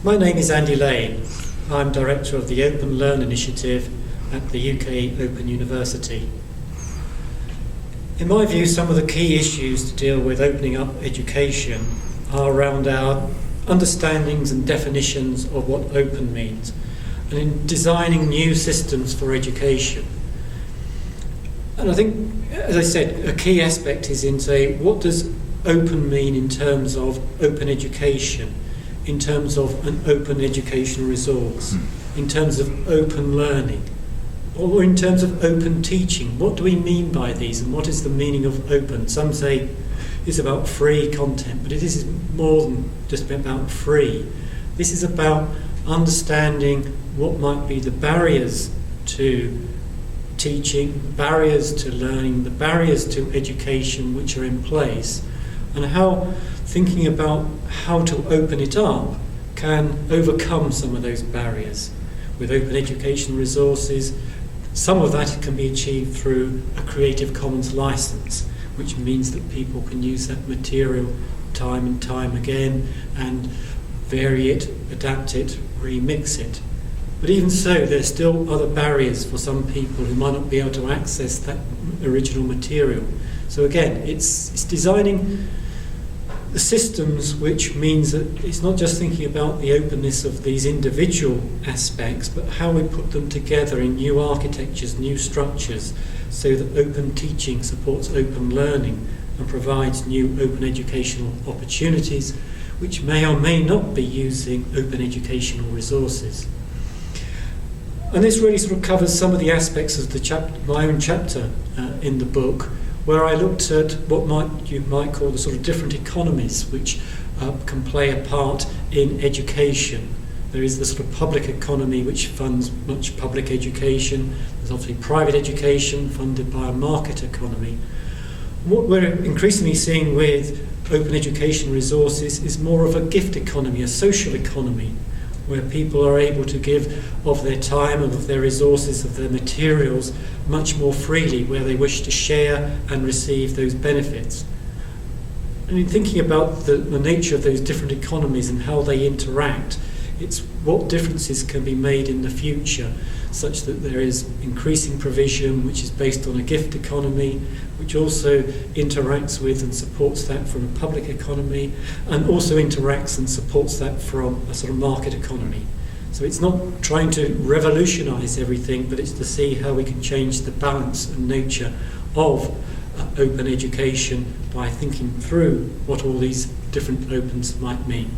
My name is Andy Lane. I'm Director of the Open Learn Initiative at the UK Open University. In my view, some of the key issues to deal with opening up education are around our understandings and definitions of what open means, and in designing new systems for education. And I think, as I said, a key aspect is in saying, what does open mean in terms of open education, in terms of an open educational resource, in terms of open learning, or in terms of open teaching? What do we mean by these, and what is the meaning of open? Some say it's about free content, but it is more than just about free. This is about understanding what might be the barriers to teaching, barriers to learning, the barriers to education which are in place, and how thinking about how to open it up can overcome some of those barriers. With open educational resources, some of that can be achieved through a Creative Commons license, which means that people can use that material time and time again and vary it, adapt it, remix it. But even so, there's still other barriers for some people who might not be able to access that original material. So again, it's designing the systems, which means that it's not just thinking about the openness of these individual aspects, but how we put them together in new architectures, new structures, so that open teaching supports open learning and provides new open educational opportunities, which may or may not be using open educational resources. And this really sort of covers some of the aspects of my own chapter in the book, where I looked at what you might call the sort of different economies which can play a part in education. There is the sort of public economy which funds much public education. There's obviously private education funded by a market economy. What we're increasingly seeing with open education resources is more of a gift economy, a social economy, where people are able to give of their time and of their resources, of their materials, much more freely, where they wish to share and receive those benefits. And in thinking about the nature of those different economies and how they interact, it's what differences can be made in the future, such that there is increasing provision which is based on a gift economy, which also interacts with and supports that from a public economy, and also interacts and supports that from a sort of market economy. So it's not trying to revolutionise everything, but it's to see how we can change the balance and nature of open education by thinking through what all these different opens might mean.